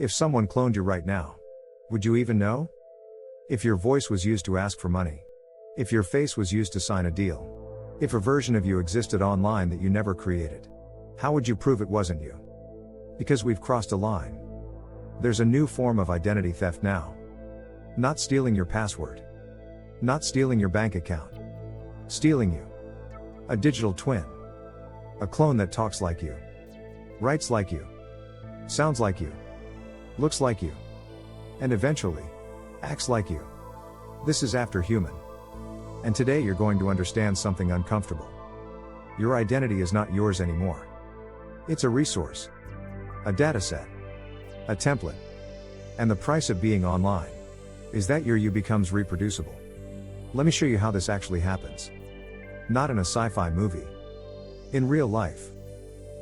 If someone cloned you right now, would you even know? If your voice was used to ask for money. If your face was used to sign a deal. If a version of you existed online that you never created. How would you prove it wasn't you? Because we've crossed a line. There's a new form of identity theft now. Not stealing your password. Not stealing your bank account. Stealing you. A digital twin. A clone that talks like you. Writes like you. Sounds like you. Looks like you. And eventually, acts like you. This is AfterHuman. And today you're going to understand something uncomfortable. Your identity is not yours anymore. It's a resource. A dataset. A template. And the price of being online is that your you becomes reproducible. Let me show you how this actually happens. Not in a sci-fi movie. In real life.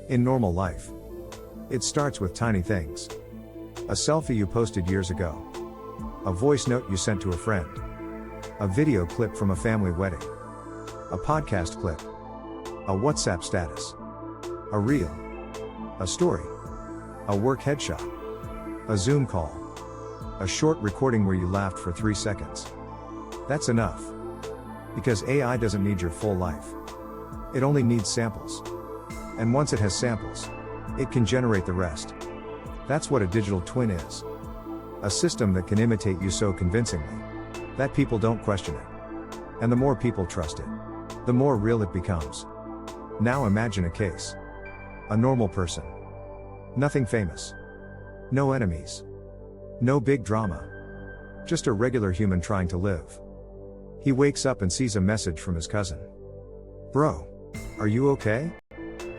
In normal life. It starts with tiny things. A selfie you posted years ago. A voice note you sent to a friend. A video clip from a family wedding. A podcast clip. A WhatsApp status. A reel. A story. A work headshot. A Zoom call. A short recording where you laughed for 3 seconds. That's enough. Because AI doesn't need your full life. It only needs samples. And once it has samples, it can generate the rest. That's what a digital twin is. A system that can imitate you so convincingly that people don't question it. And the more people trust it, the more real it becomes. Now imagine a case. A normal person. Nothing famous. No enemies. No big drama. Just a regular human trying to live. He wakes up and sees a message from his cousin. "Bro, are you okay?"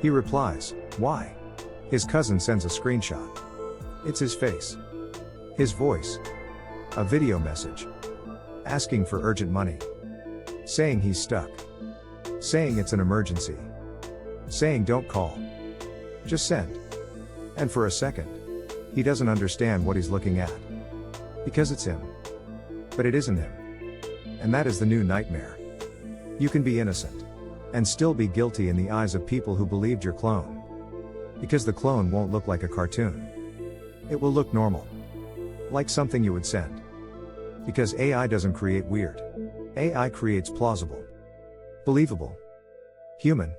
He replies, "Why?" His cousin sends a screenshot. It's his face. His voice. A video message. Asking for urgent money. Saying he's stuck. Saying it's an emergency. Saying don't call. Just send. And for a second, he doesn't understand what he's looking at. Because it's him. But it isn't him. And that is the new nightmare. You can be innocent. And still be guilty in the eyes of people who believed your clone. Because the clone won't look like a cartoon. It will look normal. Like something you would send. Because AI doesn't create weird. AI creates plausible. Believable. Human.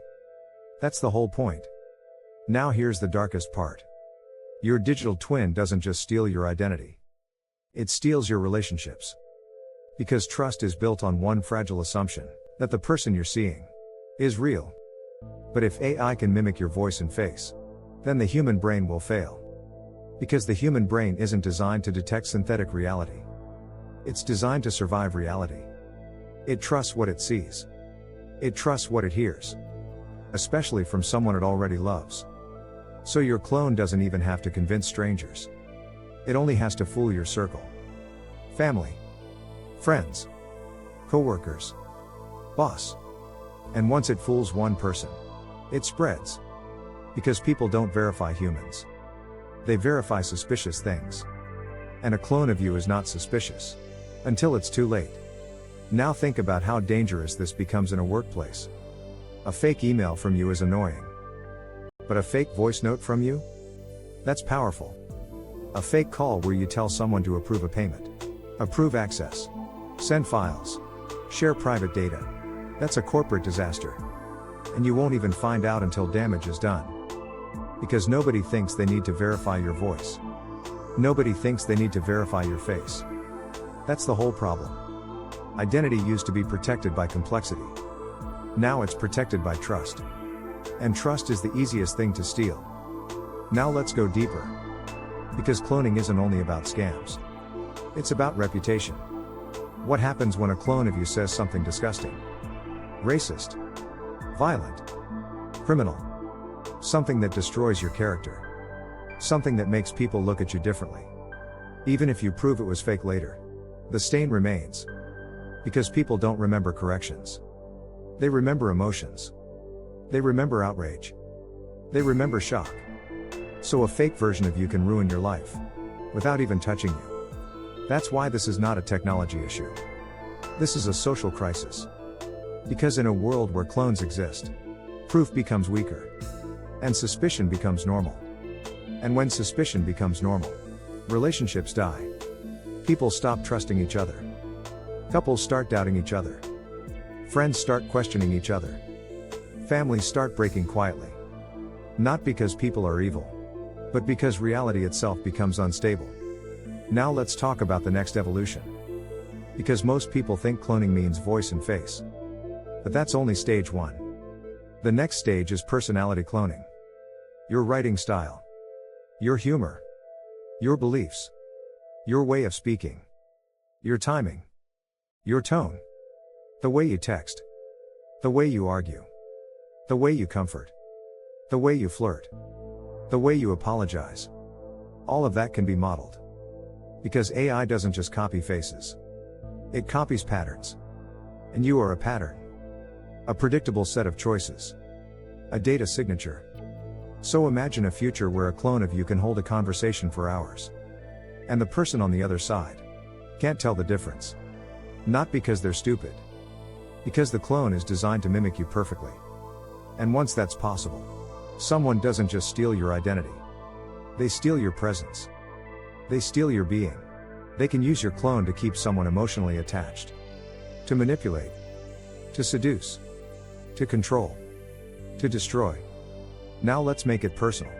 That's the whole point. Now here's the darkest part. Your digital twin doesn't just steal your identity. It steals your relationships. Because trust is built on one fragile assumption, that the person you're seeing is real. But if AI can mimic your voice and face, then the human brain will fail. Because the human brain isn't designed to detect synthetic reality. It's designed to survive reality. It trusts what it sees. It trusts what it hears. Especially from someone it already loves. So your clone doesn't even have to convince strangers. It only has to fool your circle. Family. Friends. Co-workers. Boss. And once it fools one person, it spreads. Because people don't verify humans. They verify suspicious things. And a clone of you is not suspicious. Until it's too late. Now think about how dangerous this becomes in a workplace. A fake email from you is annoying. But a fake voice note from you? That's powerful. A fake call where you tell someone to approve a payment. Approve access. Send files. Share private data. That's a corporate disaster. And you won't even find out until damage is done. Because nobody thinks they need to verify your voice. Nobody thinks they need to verify your face. That's the whole problem. Identity used to be protected by complexity. Now it's protected by trust. And trust is the easiest thing to steal. Now let's go deeper. Because cloning isn't only about scams. It's about reputation. What happens when a clone of you says something disgusting? Racist. Violent. Criminal. Something that destroys your character. Something that makes people look at you differently. Even if you prove it was fake later. The stain remains. Because people don't remember corrections. They remember emotions. They remember outrage. They remember shock. So a fake version of you can ruin your life. Without even touching you. That's why this is not a technology issue. This is a social crisis. Because in a world where clones exist, proof becomes weaker. And suspicion becomes normal. And when suspicion becomes normal, Relationships die. People stop trusting each other. Couples start doubting each other. Friends start questioning each other. Families start breaking quietly. Not because people are evil, but because reality itself becomes unstable. Now let's talk about the next evolution. Because most people think cloning means voice and face. But that's only stage 1. The next stage is personality cloning. Your writing style. Your humor. Your beliefs. Your way of speaking. Your timing. Your tone. The way you text. The way you argue. The way you comfort. The way you flirt. The way you apologize. All of that can be modeled. Because AI doesn't just copy faces. It copies patterns. And you are a pattern. A predictable set of choices. A data signature. So imagine a future where a clone of you can hold a conversation for hours. And the person on the other side can't tell the difference. Not because they're stupid. Because the clone is designed to mimic you perfectly. And once that's possible, someone doesn't just steal your identity. They steal your presence. They steal your being. They can use your clone to keep someone emotionally attached. To manipulate. To seduce. To control. To destroy. Now let's make it personal.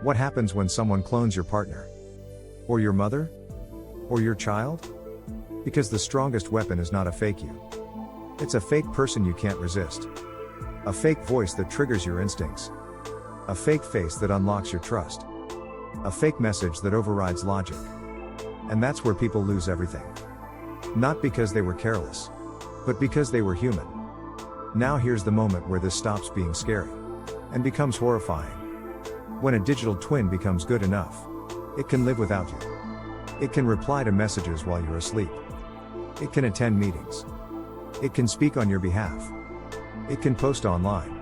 What happens when someone clones your partner? Or your mother? Or your child? Because the strongest weapon is not a fake you. It's a fake person you can't resist. A fake voice that triggers your instincts. A fake face that unlocks your trust. A fake message that overrides logic. And that's where people lose everything. Not because they were careless, but because they were human. Now here's the moment where this stops being scary and becomes horrifying. When a digital twin becomes good enough, it can live without you. It can reply to messages while you're asleep. It can attend meetings. It can speak on your behalf. It can post online.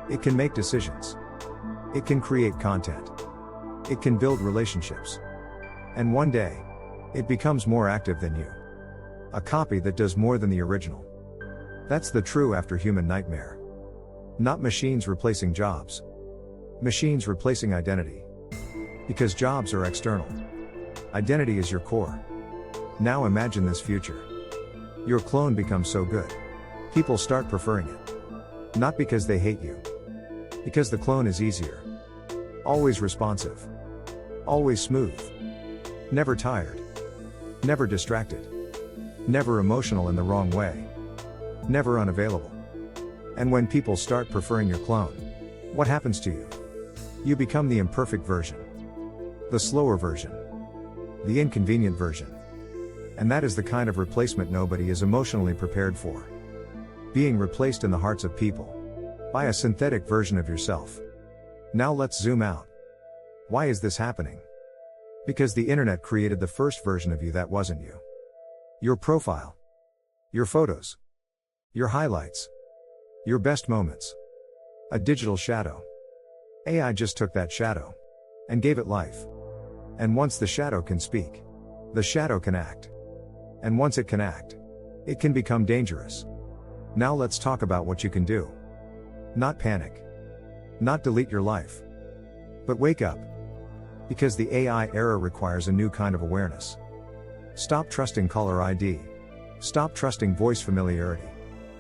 It can make decisions. It can create content. It can build relationships. And one day, it becomes more active than you. A copy that does more than the original. That's the true AfterHuman nightmare. Not machines replacing jobs. Machines replacing identity. Because jobs are external. Identity is your core. Now imagine this future. Your clone becomes so good. People start preferring it. Not because they hate you. Because the clone is easier. Always responsive. Always smooth. Never tired. Never distracted. Never emotional in the wrong way. Never unavailable. And when people start preferring your clone, what happens to you? You become the imperfect version. The slower version. The inconvenient version. And that is the kind of replacement nobody is emotionally prepared for. Being replaced in the hearts of people by a synthetic version of yourself. Now let's zoom out. Why is this happening? Because the internet created the first version of you that wasn't you. Your profile. Your photos. Your highlights. Your best moments. A digital shadow. AI just took that shadow and gave it life. And once the shadow can speak, the shadow can act. And once it can act, it can become dangerous. Now let's talk about what you can do. Not panic. Not delete your life. But wake up. Because the AI era requires a new kind of awareness. Stop trusting caller ID. Stop trusting voice familiarity.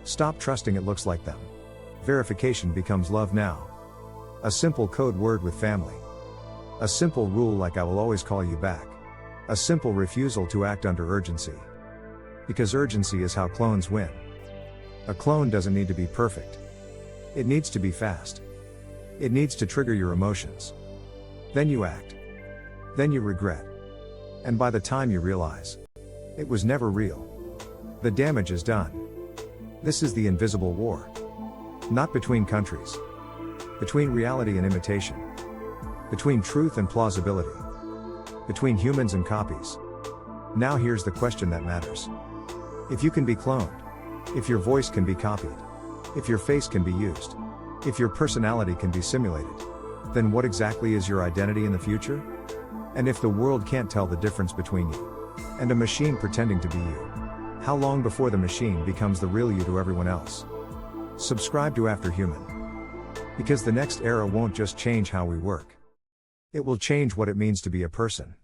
Stop trusting it looks like them. Verification becomes love now. A simple code word with family. A simple rule like I will always call you back. A simple refusal to act under urgency. Because urgency is how clones win. A clone doesn't need to be perfect. It needs to be fast. It needs to trigger your emotions. Then you act. Then you regret. And by the time you realize, it was never real. The damage is done. This is the invisible war. Not between countries. Between reality and imitation. Between truth and plausibility. Between humans and copies. Now here's the question that matters. If you can be cloned. If your voice can be copied. If your face can be used. If your personality can be simulated. Then what exactly is your identity in the future? And if the world can't tell the difference between you and a machine pretending to be you, how long before the machine becomes the real you to everyone else? Subscribe to AfterHuman. Because the next era won't just change how we work. It will change what it means to be a person.